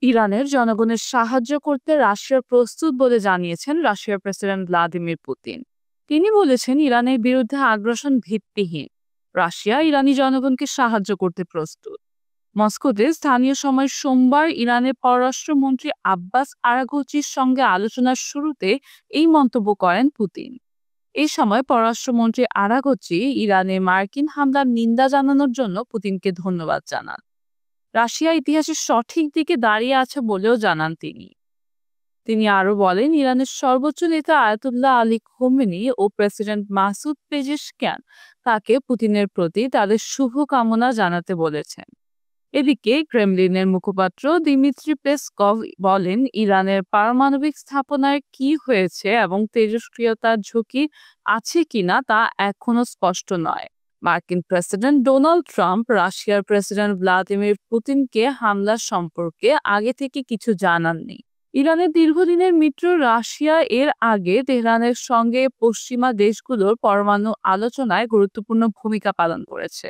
ইরানের জনগণের সাহায্য করতে রাশিয়া প্রস্তুত বলে জানিয়েছেন রাশিয়ার প্রেসিডেন্ট ভ্লাদিমির পুতিন। তিনি বলেছেন, ইরানের বিরুদ্ধে আগ্রাসন ভিত্তিহীন। রাশিয়া ইরানি জনগণকে সাহায্য করতে প্রস্তুত। মস্কোতে স্থানীয় সময় সোমবার ইরানের পররাষ্ট্রমন্ত্রী আব্বাস আরাঘচির সঙ্গে আলোচনার শুরুতে এই মন্তব্য করেন পুতিন। এই সময় পররাষ্ট্রমন্ত্রী আরাঘচি ইরানে মার্কিন হামলার নিন্দা জানানোর জন্য পুতিনকে ধন্যবাদ জানান। রাশিয়া ইতিহাসের সঠিক দিকে দাঁড়িয়ে আছে বলেও জানান তিনি। তিনি আরো বলেন, ইরানের সর্বোচ্চ নেতা আয়াতুল্লাহ আলী খোমেনি ও প্রেসিডেন্ট মাসুদ পেজেশকিয়ান তাকে পুতিনের প্রতি তাদের শুভকামনা জানাতে বলেছেন। এদিকে ক্রেমলিনের মুখপাত্র দিমিত্রি পেসকভ বলেন, ইরানের পারমাণবিক স্থাপনায় কি হয়েছে এবং তেজস্ক্রিয়তার ঝুঁকি আছে কিনা তা এখনো স্পষ্ট নয়। মার্কিন প্রেসিডেন্ট ডোনাল্ড ট্রাম্প রাশিয়ার প্রেসিডেন্ট ভ্লাদিমির পুতিনকে হামলার সম্পর্কে আগে থেকে কিছু জানাননি। ইরানের দীর্ঘদিনের মিত্র রাশিয়া এর আগে তেহরানের সঙ্গে পশ্চিমা দেশগুলোর পরমাণু আলোচনায় গুরুত্বপূর্ণ ভূমিকা পালন করেছে।